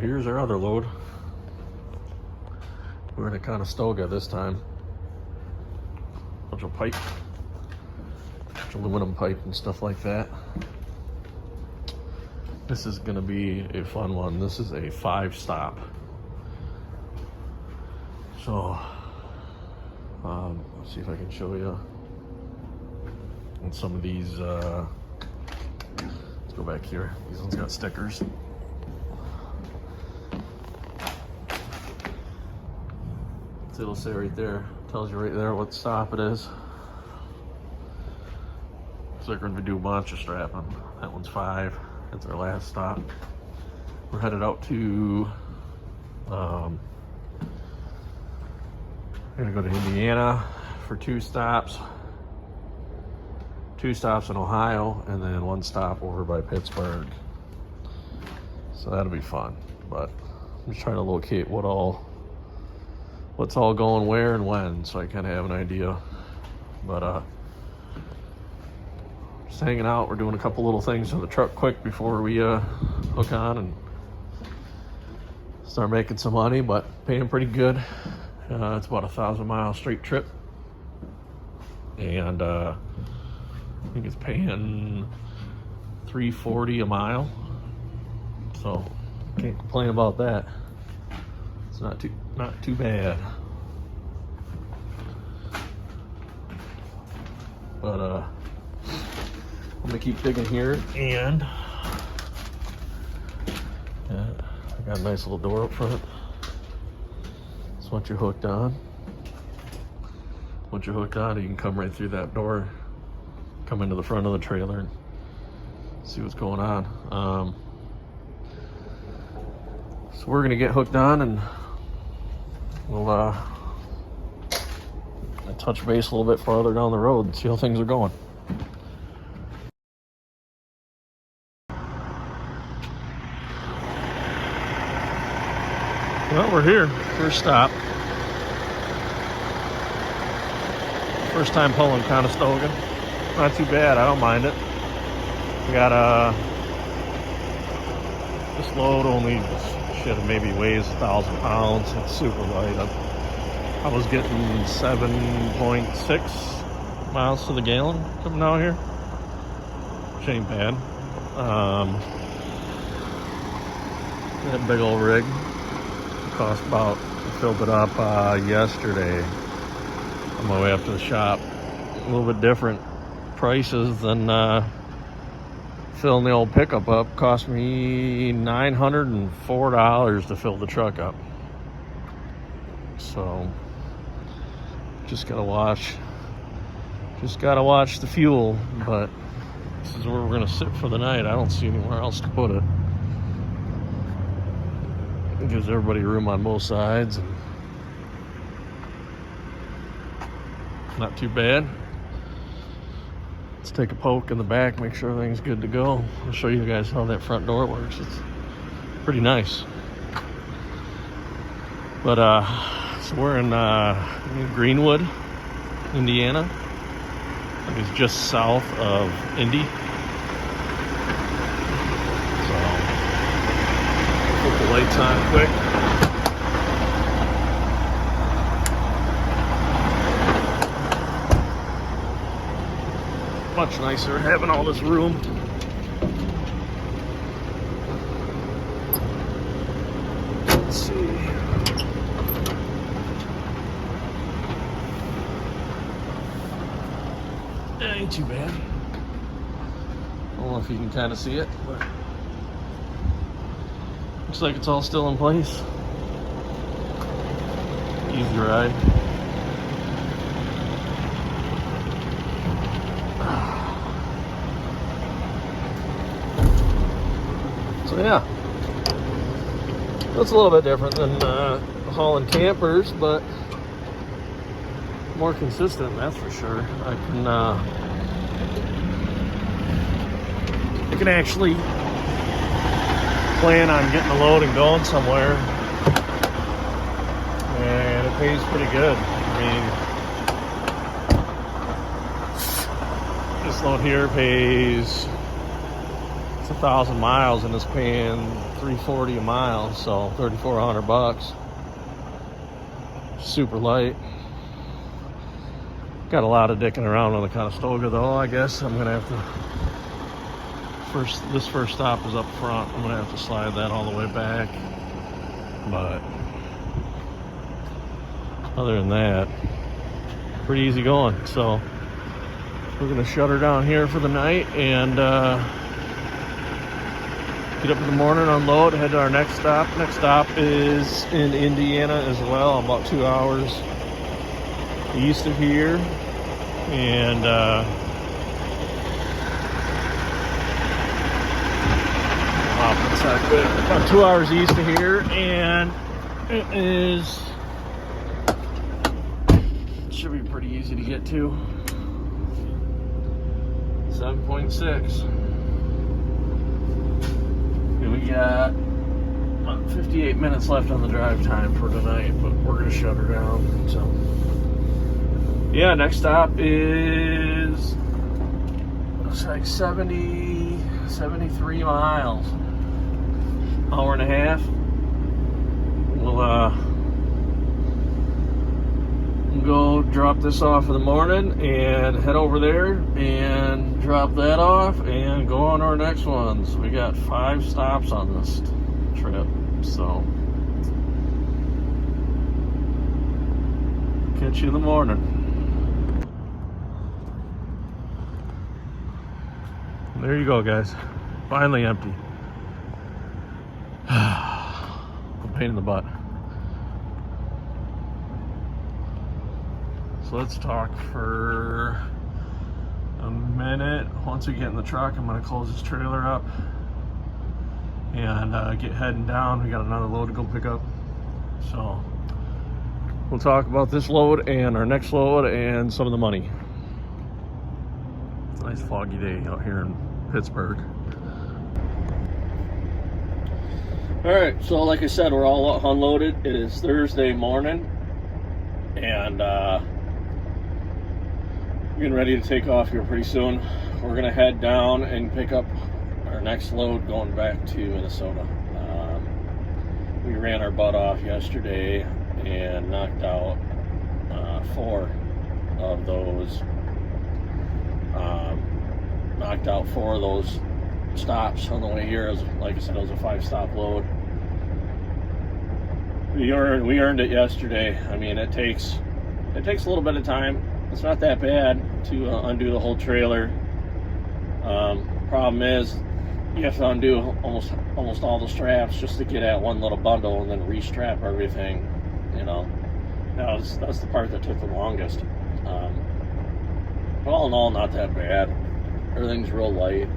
here's our other load. We're in a Conestoga this time. Bunch of pipe, bunch of aluminum pipe and stuff like that. This is gonna be a fun one. This is a 5-stop. So, let's see if I can show you. And some of these, let's go back here. These ones got stickers. It'll say right there, tells you right there what stop it is. So they're going to do a bunch of strapping. That one's 5. That's our last stop. We're headed out to, we're going to go to Indiana for 2 stops. 2 stops in Ohio, and then 1 stop over by Pittsburgh. So that'll be fun. But I'm just trying to locate what's all going where and when, so I kind of have an idea. But just hanging out. We're doing a couple little things to the truck quick before we hook on and start making some money, but paying pretty good. It's about a 1,000-mile straight trip, and I think it's paying $3.40 a mile, so can't complain about that. It's not too bad. But I'm gonna keep digging here, and yeah, I got a nice little door up front. So once you're hooked on, you can come right through that door, come into the front of the trailer and see what's going on. So we're gonna get hooked on, and we'll touch base a little bit farther down the road and see how things are going. Well, we're here. First stop. First time pulling Conestoga. Not too bad. I don't mind it. We got this load only maybe weighs 1,000 pounds. It's super light. I was getting 7.6 miles to the gallon coming out here, which ain't bad. That big old rig cost about, I filled it up yesterday on my way up to the shop. A little bit different prices than filling the old pickup up. Cost me $904 to fill the truck up. So just gotta watch the fuel. But this is where we're gonna sit for the night. I don't see anywhere else to put it. It gives everybody room on both sides. Not too bad. Let's take a poke in the back, make sure everything's good to go. I'll show you guys how that front door works. It's pretty nice. But so we're in Greenwood, Indiana. I think it's just south of Indy. So put the lights on quick. Much nicer having all this room. Let's see. That ain't too bad. I don't know if you can kind of see it, but looks like it's all still in place. Easy ride. So yeah, that's a little bit different than hauling campers, but more consistent, that's for sure. I can actually plan on getting a load and going somewhere, and it pays pretty good. I mean, this load here pays It's 1,000 miles and it's paying $340 a mile, so $3,400. Super light. Got a lot of dicking around on the Conestoga though. I guess I'm gonna have to this first stop is up front. I'm gonna have to slide that all the way back. But other than that, pretty easy going. So we're gonna shut her down here for the night and get up in the morning, unload, head to our next stop. Next stop is in Indiana as well, about 2 hours east of here. And about 2 hours east of here, and it should be pretty easy to get to. 7.6. And we got about 58 minutes left on the drive time for tonight, but we're gonna shut her down. So yeah, next stop is, looks like 73 miles. Hour and a half. We'll go drop this off in the morning and head over there and drop that off and go on our next ones. We got 5 stops on this trip, so catch you in the morning. There you go, guys. Finally empty. A pain in the butt. So let's talk for a minute. Once we get in the truck, I'm going to close this trailer up and get heading down. We got another load to go pick up. So we'll talk about this load and our next load and some of the money. It's a nice foggy day out here in Pittsburgh. All right, so like I said, we're all unloaded. It is Thursday morning, and getting ready to take off here pretty soon. We're gonna head down and pick up our next load going back to Minnesota. We ran our butt off yesterday and knocked out 4 of those. Knocked out 4 of those stops on the way here. Like I said, it was a 5-stop load. We earned it yesterday. I mean, it takes a little bit of time. It's not that bad to undo the whole trailer. Problem is, you have to undo almost all the straps just to get at one little bundle and then restrap everything. You know, that's the part that took the longest. But all in all, not that bad. Everything's real light.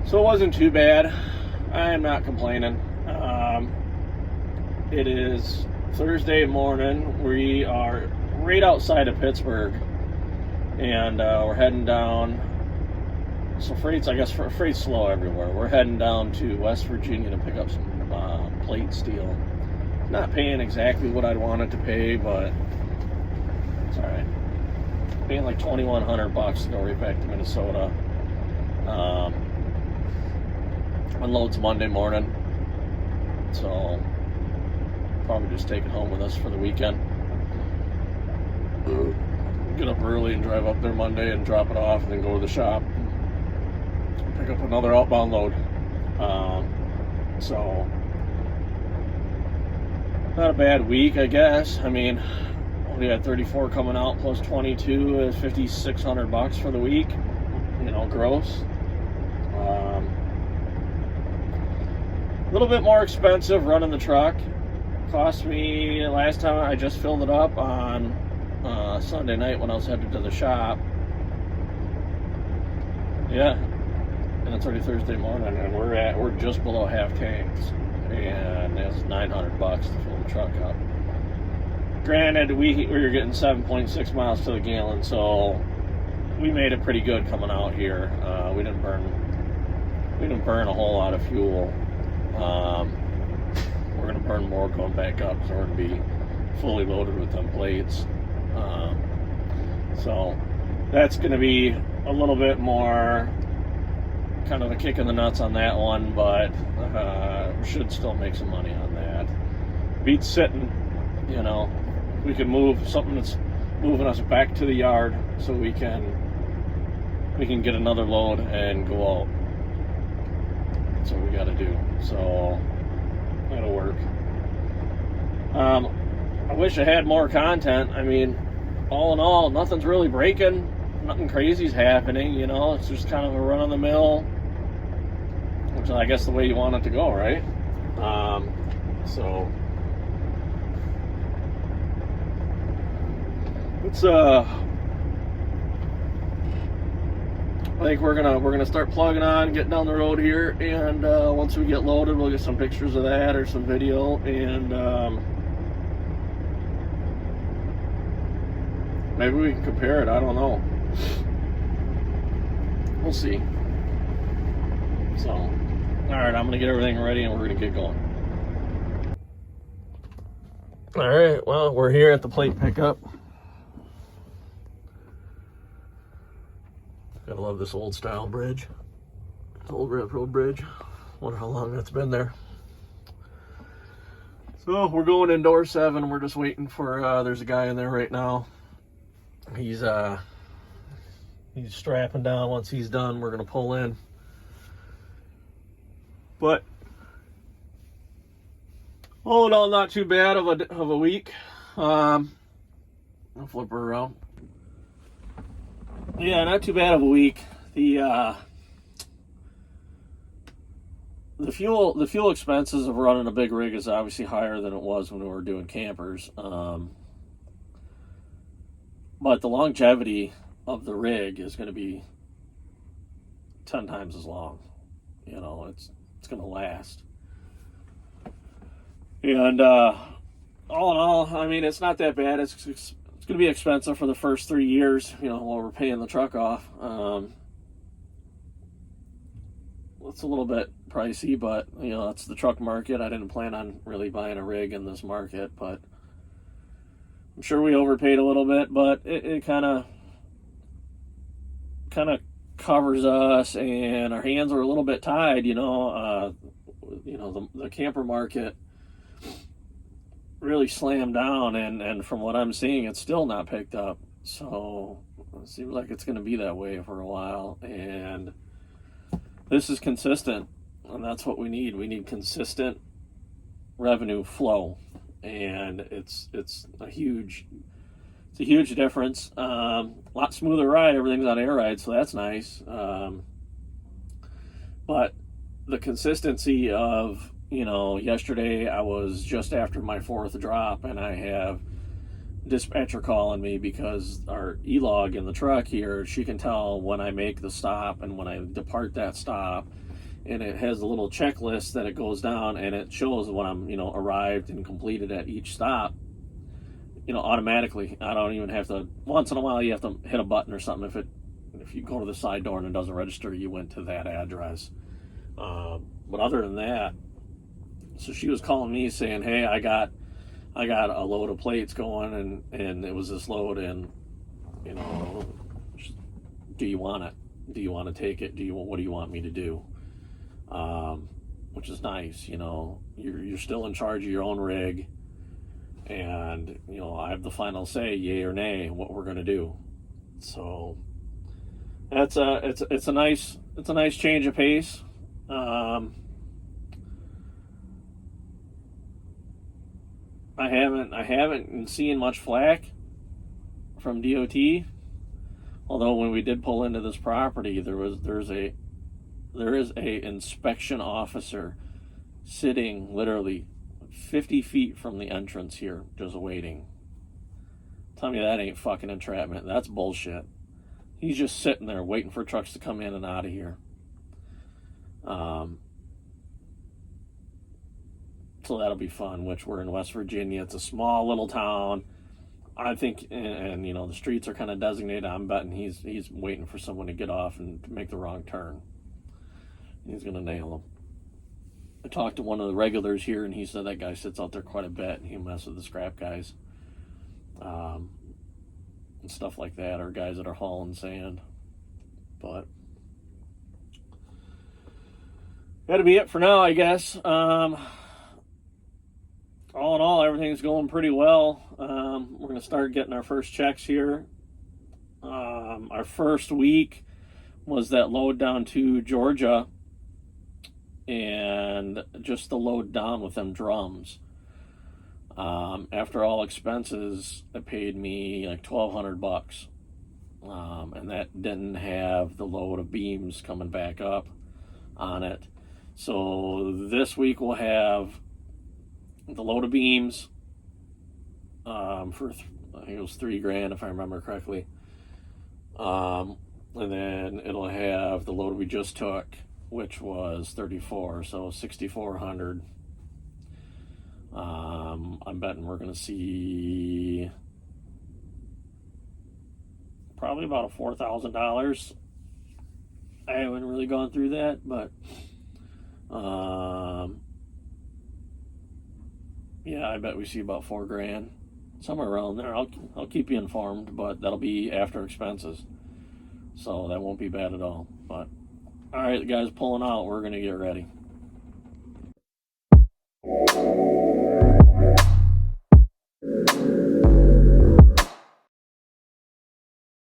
So it wasn't too bad. I am not complaining. It is Thursday morning. We are right outside of Pittsburgh, and we're heading down. So freight's slow everywhere. We're heading down to West Virginia to pick up some plate steel. Not paying exactly what I'd wanted to pay, but it's all right. Paying like $2,100 to go right back to Minnesota. Unloads Monday morning, so probably just take it home with us for the weekend. Get up early and drive up there Monday and drop it off, and then go to the shop, pick up another outbound load. So not a bad week, I guess. I mean, we had 34 coming out plus 22 is $5,600 for the week, you know, gross. A little bit more expensive running the truck. Cost me, last time I just filled it up on Sunday night when I was headed to the shop. Yeah, and it's already Thursday morning, and we're just below half tanks, and it's $900 to fill the truck up. Granted, we were getting 7.6 miles to the gallon, so we made it pretty good coming out here. We didn't burn a whole lot of fuel. We're going to burn more going back up, so we're going to be fully loaded with them plates. So that's going to be a little bit more kind of a kick in the nuts on that one, but should still make some money on that. Beats sitting, you know. We can move something that's moving us back to the yard so we can get another load and go out. That's what we got to do. So that'll work. I wish I had more content. I mean, all in all, nothing's really breaking. Nothing crazy's happening, you know. It's just kind of a run-of-the-mill, which is, I guess, the way you want it to go, right? So it's I think we're gonna start plugging on, getting down the road here, and once we get loaded, we'll get some pictures of that or some video, and maybe we can compare it. I don't know. We'll see. So, all right, I'm gonna get everything ready, and we're gonna get going. All right, well, we're here at the plate pickup. Gotta love this old style bridge. This old railroad bridge. Wonder how long that's been there. So we're going in door 7. We're just waiting for, there's a guy in there right now. He's strapping down. Once he's done, we're gonna pull in. But all in all, not too bad of a week. I'll flip her around. Yeah, not too bad of a week. The fuel expenses of running a big rig is obviously higher than it was when we were doing campers. But the longevity of the rig is going to be 10 times as long. You know, it's going to last. And all in all, I mean, it's not that bad. It's going to be expensive for the first 3 years, you know, while we're paying the truck off. It's a little bit pricey, but, you know, that's the truck market. I didn't plan on really buying a rig in this market, but I'm sure we overpaid a little bit, but it kind of covers us, and our hands are a little bit tied, you know. The camper market really slammed down, and from what I'm seeing, it's still not picked up. So it seems like it's going to be that way for a while, and this is consistent, and that's what we need. We need consistent revenue flow, and it's a huge difference. A lot smoother ride. Everything's on air ride, so that's nice. But the consistency of, you know, yesterday I was just after my 4th drop, and I have dispatcher calling me because our e-log in the truck here, she can tell when I make the stop and when I depart that stop, and it has a little checklist that it goes down, and it shows when I'm, you know, arrived and completed at each stop, you know, automatically. I don't even have to. Once in a while you have to hit a button or something. If you go to the side door and it doesn't register, you went to that address. But other than that, so she was calling me saying, hey, I got a load of plates going, and it was this load, and, you know, do you want it? Do you want to take it? What do you want me to do? Which is nice, you know. You're still in charge of your own rig, and, you know, I have the final say, yay or nay, what we're gonna do. So it's a nice change of pace. I haven't seen much flack from DOT. Although when we did pull into this property, there is a inspection officer sitting literally 50 feet from the entrance here, just waiting. Tell me that ain't fucking entrapment. That's bullshit. He's just sitting there waiting for trucks to come in and out of here. So that'll be fun, which we're in West Virginia. It's a small little town. I think, and you know, the streets are kind of designated. I'm betting he's waiting for someone to get off and to make the wrong turn. He's going to nail them. I talked to one of the regulars here, and he said that guy sits out there quite a bit, and he messes with the scrap guys. And stuff like that, or guys that are hauling sand. But that'll be it for now, I guess. All in all, everything's going pretty well. We're going to start getting our first checks here. Our first week was that load down to Georgia, and just the load down with them drums. After all expenses, it paid me like $1,200, and that didn't have the load of beams coming back up on it. So this week we'll have the load of beams for I think it was $3,000 if I remember correctly, and then it'll have the load we just took, which was 34, so 6,400. I'm betting we're going to see probably about a $4,000. I haven't really gone through that, but yeah, I bet we see about $4,000, somewhere around there. I'll keep you informed, but that'll be after expenses, so that won't be bad at all. But all right, the guys pulling out. We're gonna get ready.